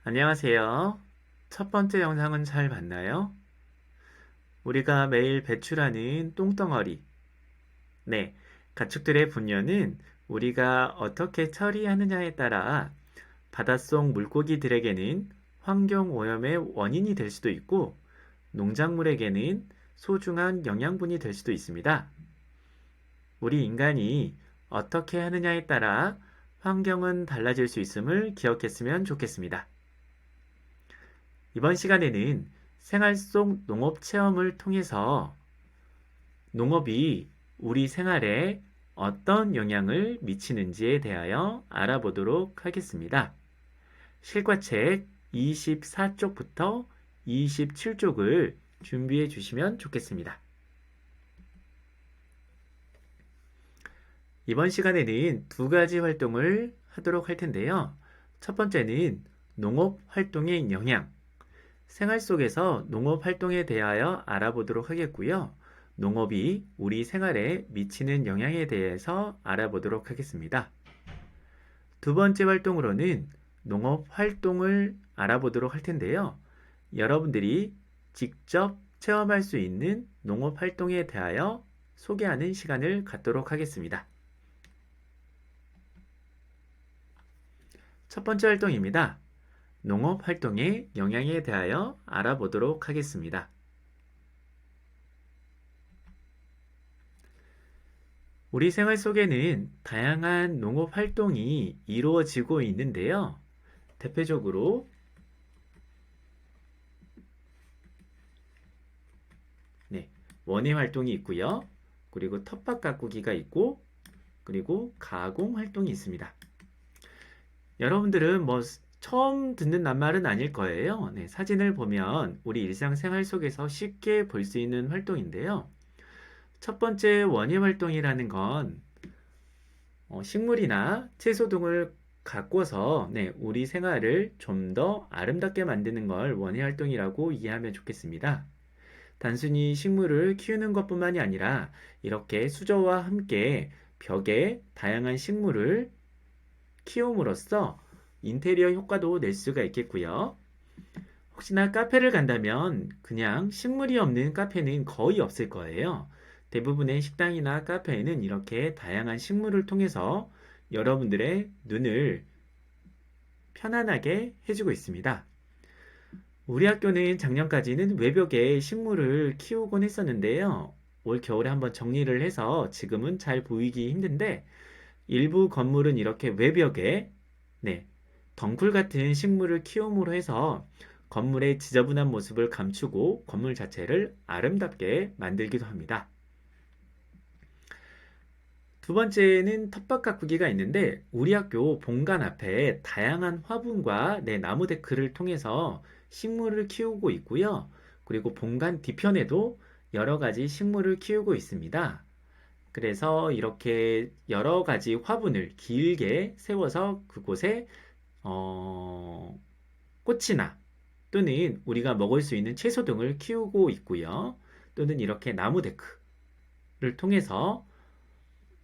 안녕하세요. 첫 번째 영상은 잘 봤나요? 우리가 매일 배출하는 똥덩어리. 네, 가축들의 분뇨는 우리가 어떻게 처리하느냐에 따라 바닷속 물고기들에게는 환경 오염의 원인이 될 수도 있고, 농작물에게는 소중한 영양분이 될 수도 있습니다. 우리 인간이 어떻게 하느냐에 따라 환경은 달라질 수 있음을 기억했으면 좋겠습니다. 이번 시간에는 생활 속 농업 체험을 통해서 농업이 우리 생활에 어떤 영향을 미치는지에 대하여 알아보도록 하겠습니다. 실과책 24쪽부터 27쪽을 준비해 주시면 좋겠습니다. 이번 시간에는 두 가지 활동을 하도록 할 텐데요. 첫 번째는 농업 활동의 영향, 생활 속에서 농업 활동에 대하여 알아보도록 하겠고요. 농업이 우리 생활에 미치는 영향에 대해서 알아보도록 하겠습니다. 두 번째 활동으로는 농업 활동을 알아보도록 할 텐데요. 여러분들이 직접 체험할 수 있는 농업 활동에 대하여 소개하는 시간을 갖도록 하겠습니다. 첫 번째 활동입니다. 농업 활동의 영향에 대하여 알아보도록 하겠습니다. 우리 생활 속에는 다양한 농업 활동이 이루어지고 있는데요. 대표적으로 네, 원예 활동이 있고요. 그리고 텃밭 가꾸기가 있고, 그리고 가공 활동이 있습니다. 여러분들은 처음 듣는 낱말은 아닐 거예요. 네, 사진을 보면 우리 일상생활 속에서 쉽게 볼 수 있는 활동인데요. 첫 번째 원예 활동이라는 건 식물이나 채소 등을 가꿔서 우리 생활을 좀 더 아름답게 만드는 걸 원예 활동이라고 이해하면 좋겠습니다. 단순히 식물을 키우는 것뿐만이 아니라 이렇게 수저와 함께 벽에 다양한 식물을 키움으로써 인테리어 효과도 낼 수가 있겠고요. 혹시나 카페를 간다면 그냥 식물이 없는 카페는 거의 없을 거예요. 대부분의 식당이나 카페에는 이렇게 다양한 식물을 통해서 여러분들의 눈을 편안하게 해주고 있습니다. 우리 학교는 작년까지는 외벽에 식물을 키우곤 했었는데요. 올 겨울에 한번 정리를 해서 지금은 잘 보이기 힘든데 일부 건물은 이렇게 외벽에 덩굴 같은 식물을 키움으로 해서 건물의 지저분한 모습을 감추고 건물 자체를 아름답게 만들기도 합니다. 두 번째는 텃밭 가꾸기가 있는데 우리 학교 본관 앞에 다양한 화분과 나무 데크를 통해서 식물을 키우고 있고요. 그리고 본관 뒤편에도 여러 가지 식물을 키우고 있습니다. 그래서 이렇게 여러 가지 화분을 길게 세워서 그곳에 꽃이나 또는 우리가 먹을 수 있는 채소 등을 키우고 있고요. 또는 이렇게 나무 데크를 통해서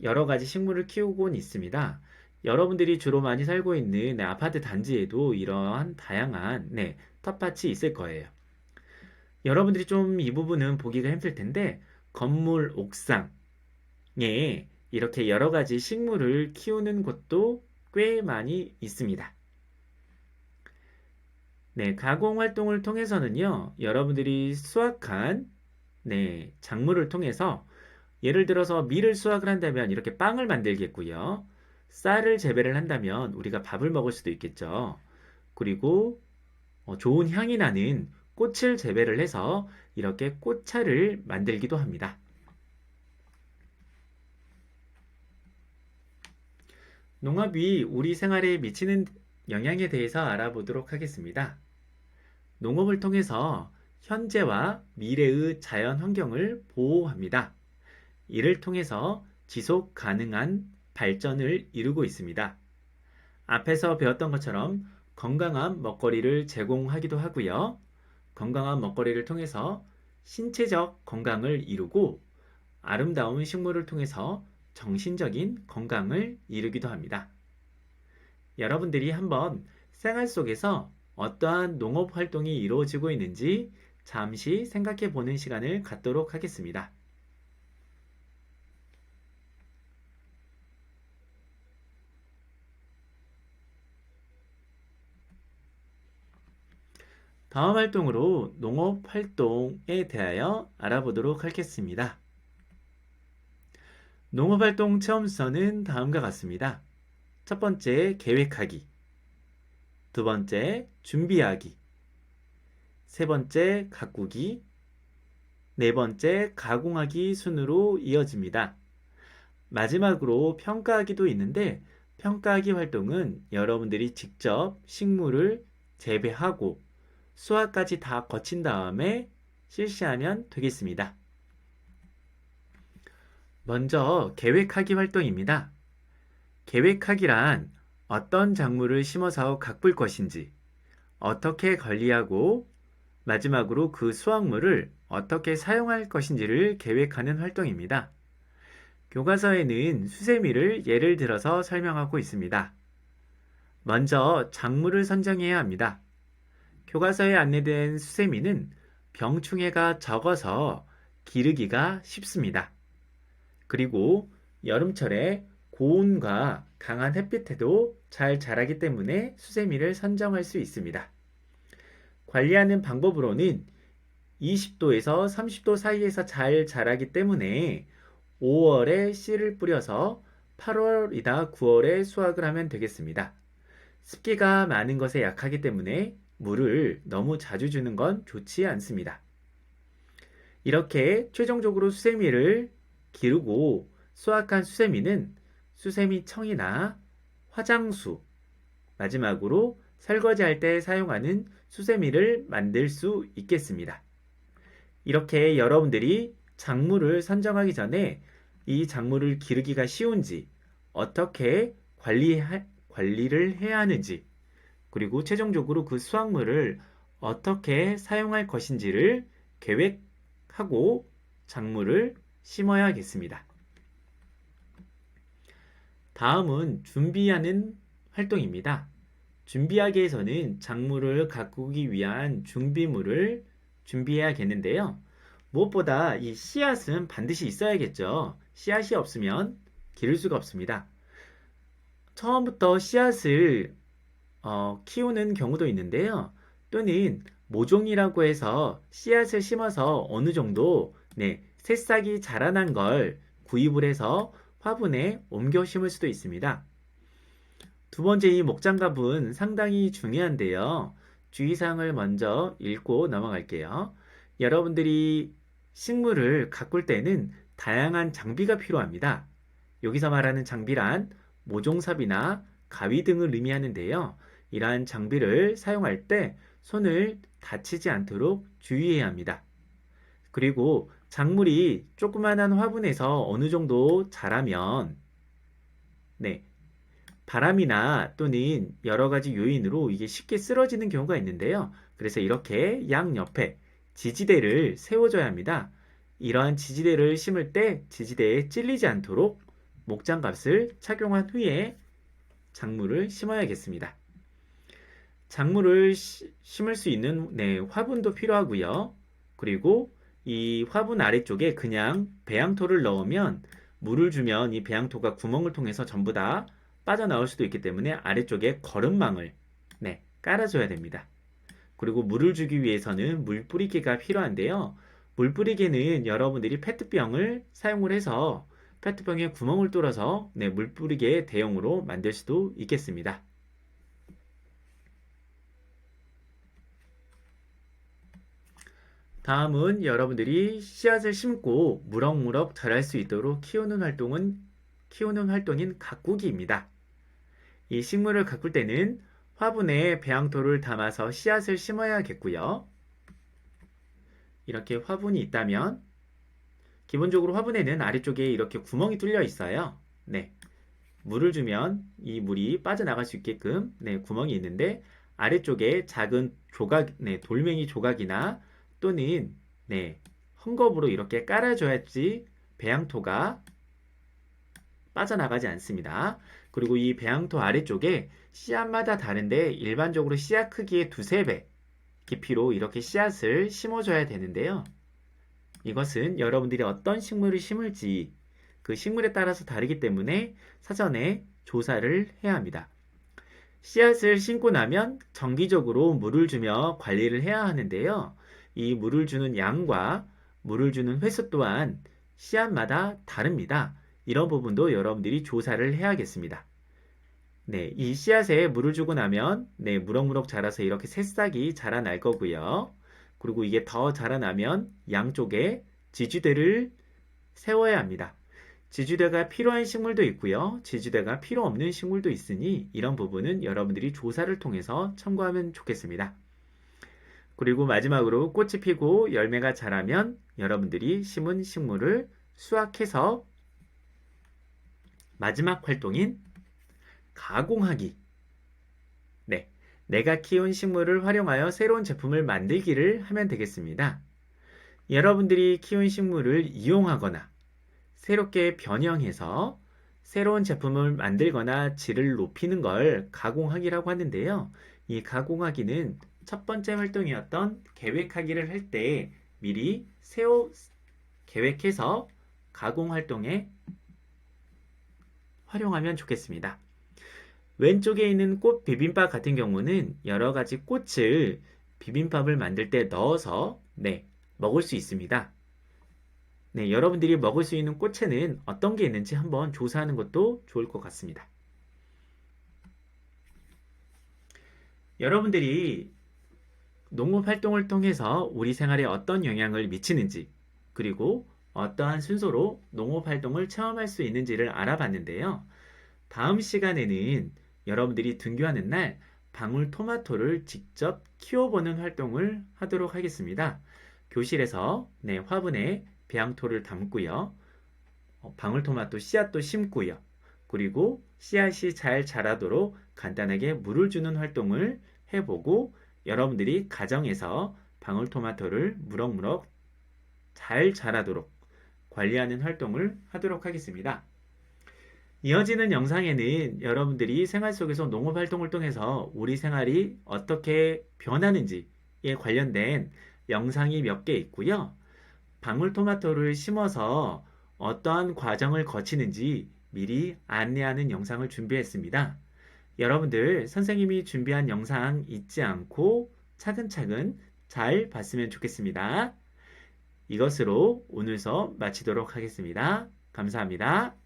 여러 가지 식물을 키우곤 있습니다. 여러분들이 주로 많이 살고 있는 아파트 단지에도 이러한 다양한 텃밭이 있을 거예요. 여러분들이 좀 이 부분은 보기가 힘들 텐데 건물 옥상에 이렇게 여러 가지 식물을 키우는 곳도 꽤 많이 있습니다. 가공 활동을 통해서는요, 여러분들이 수확한 작물을 통해서 예를 들어서 밀을 수확을 한다면 이렇게 빵을 만들겠고요. 쌀을 재배를 한다면 우리가 밥을 먹을 수도 있겠죠. 그리고 좋은 향이 나는 꽃을 재배를 해서 이렇게 꽃차를 만들기도 합니다. 농업이 우리 생활에 미치는 영향에 대해서 알아보도록 하겠습니다. 농업을 통해서 현재와 미래의 자연 환경을 보호합니다. 이를 통해서 지속 가능한 발전을 이루고 있습니다. 앞에서 배웠던 것처럼 건강한 먹거리를 제공하기도 하고요. 건강한 먹거리를 통해서 신체적 건강을 이루고 아름다운 식물을 통해서 정신적인 건강을 이루기도 합니다. 여러분들이 한번 생활 속에서 어떠한 농업 활동이 이루어지고 있는지 잠시 생각해 보는 시간을 갖도록 하겠습니다. 다음 활동으로 농업 활동에 대하여 알아보도록 하겠습니다. 농업 활동 체험서는 다음과 같습니다. 첫 번째, 계획하기. 두 번째, 준비하기. 세 번째, 가꾸기. 네 번째, 가공하기 순으로 이어집니다. 마지막으로 평가하기도 있는데, 평가하기 활동은 여러분들이 직접 식물을 재배하고 수확까지 다 거친 다음에 실시하면 되겠습니다. 먼저 계획하기 활동입니다. 계획하기란 어떤 작물을 심어서 가꿀 것인지, 어떻게 관리하고 마지막으로 그 수확물을 어떻게 사용할 것인지를 계획하는 활동입니다. 교과서에는 수세미를 예를 들어서 설명하고 있습니다. 먼저 작물을 선정해야 합니다. 교과서에 안내된 수세미는 병충해가 적어서 기르기가 쉽습니다. 그리고 여름철에 고온과 강한 햇빛에도 잘 자라기 때문에 수세미를 선정할 수 있습니다. 관리하는 방법으로는 20도에서 30도 사이에서 잘 자라기 때문에 5월에 씨를 뿌려서 8월이나 9월에 수확을 하면 되겠습니다. 습기가 많은 것에 약하기 때문에 물을 너무 자주 주는 건 좋지 않습니다. 이렇게 최종적으로 수세미를 기르고 수확한 수세미는 수세미청이나 화장수, 마지막으로 설거지할 때 사용하는 수세미를 만들 수 있겠습니다. 이렇게 여러분들이 작물을 선정하기 전에 이 작물을 기르기가 쉬운지, 어떻게 관리를 해야 하는지, 그리고 최종적으로 그 수확물을 어떻게 사용할 것인지를 계획하고 작물을 심어야겠습니다. 다음은 준비하는 활동입니다. 준비하기에서는 작물을 가꾸기 위한 준비물을 준비해야겠는데요. 무엇보다 이 씨앗은 반드시 있어야겠죠. 씨앗이 없으면 기를 수가 없습니다. 처음부터 씨앗을 키우는 경우도 있는데요. 또는 모종이라고 해서 씨앗을 심어서 어느 정도 새싹이 자라난 걸 구입을 해서 화분에 옮겨 심을 수도 있습니다. 두 번째, 이 목장갑은 상당히 중요한데요. 주의사항을 먼저 읽고 넘어갈게요. 여러분들이 식물을 가꿀 때는 다양한 장비가 필요합니다. 여기서 말하는 장비란 모종삽이나 가위 등을 의미하는데요. 이러한 장비를 사용할 때 손을 다치지 않도록 주의해야 합니다. 그리고 작물이 조그만한 화분에서 어느 정도 자라면 바람이나 또는 여러 가지 요인으로 이게 쉽게 쓰러지는 경우가 있는데요. 그래서 이렇게 양옆에 지지대를 세워줘야 합니다. 이러한 지지대를 심을 때 지지대에 찔리지 않도록 목장갑을 착용한 후에 작물을 심어야겠습니다. 작물을 심을 수 있는 화분도 필요하고요. 그리고 이 화분 아래쪽에 그냥 배양토를 넣으면 물을 주면 이 배양토가 구멍을 통해서 전부 다 빠져나올 수도 있기 때문에 아래쪽에 거름망을 깔아줘야 됩니다. 그리고 물을 주기 위해서는 물 뿌리개가 필요한데요. 물 뿌리개는 여러분들이 페트병을 사용을 해서 페트병에 구멍을 뚫어서 물 뿌리개 대용으로 만들 수도 있겠습니다. 다음은 여러분들이 씨앗을 심고 무럭무럭 자랄 수 있도록 키우는 활동인 가꾸기입니다. 이 식물을 가꿀 때는 화분에 배양토를 담아서 씨앗을 심어야겠고요. 이렇게 화분이 있다면 기본적으로 화분에는 아래쪽에 이렇게 구멍이 뚫려 있어요. 물을 주면 이 물이 빠져나갈 수 있게끔 구멍이 있는데 아래쪽에 작은 조각, 돌멩이 조각이나 또는 헝겊으로 이렇게 깔아줘야지 배양토가 빠져나가지 않습니다. 그리고 이 배양토 아래쪽에 씨앗마다 다른데 일반적으로 씨앗 크기의 두세 배 깊이로 이렇게 씨앗을 심어줘야 되는데요. 이것은 여러분들이 어떤 식물을 심을지 그 식물에 따라서 다르기 때문에 사전에 조사를 해야 합니다. 씨앗을 심고 나면 정기적으로 물을 주며 관리를 해야 하는데요. 이 물을 주는 양과 물을 주는 횟수 또한 씨앗마다 다릅니다. 이런 부분도 여러분들이 조사를 해야겠습니다. 네, 이 씨앗에 물을 주고 나면 네, 무럭무럭 자라서 이렇게 새싹이 자라날 거고요. 그리고 이게 더 자라나면 양쪽에 지주대를 세워야 합니다. 지주대가 필요한 식물도 있고요. 지주대가 필요 없는 식물도 있으니 이런 부분은 여러분들이 조사를 통해서 참고하면 좋겠습니다. 그리고 마지막으로 꽃이 피고 열매가 자라면 여러분들이 심은 식물을 수확해서 마지막 활동인 가공하기. 네, 내가 키운 식물을 활용하여 새로운 제품을 만들기를 하면 되겠습니다. 여러분들이 키운 식물을 이용하거나 새롭게 변형해서 새로운 제품을 만들거나 질을 높이는 걸 가공하기라고 하는데요. 이 가공하기는 첫 번째 활동이었던 계획하기를 할 때 미리 계획해서 가공 활동에 활용하면 좋겠습니다. 왼쪽에 있는 꽃 비빔밥 같은 경우는 여러 가지 꽃을 비빔밥을 만들 때 넣어서 먹을 수 있습니다. 네, 여러분들이 먹을 수 있는 꽃에는 어떤 게 있는지 한번 조사하는 것도 좋을 것 같습니다. 여러분들이 농업 활동을 통해서 우리 생활에 어떤 영향을 미치는지, 그리고 어떠한 순서로 농업 활동을 체험할 수 있는지를 알아봤는데요. 다음 시간에는 여러분들이 등교하는 날 방울토마토를 직접 키워보는 활동을 하도록 하겠습니다. 교실에서 화분에 배양토를 담고요. 방울토마토 씨앗도 심고요. 그리고 씨앗이 잘 자라도록 간단하게 물을 주는 활동을 해보고 여러분들이 가정에서 방울토마토를 무럭무럭 잘 자라도록 관리하는 활동을 하도록 하겠습니다. 이어지는 영상에는 여러분들이 생활 속에서 농업 활동을 통해서 우리 생활이 어떻게 변하는지에 관련된 영상이 몇 개 있고요. 방울토마토를 심어서 어떠한 과정을 거치는지 미리 안내하는 영상을 준비했습니다. 여러분들 선생님이 준비한 영상 잊지 않고 차근차근 잘 봤으면 좋겠습니다. 이것으로 오늘 수업 마치도록 하겠습니다. 감사합니다.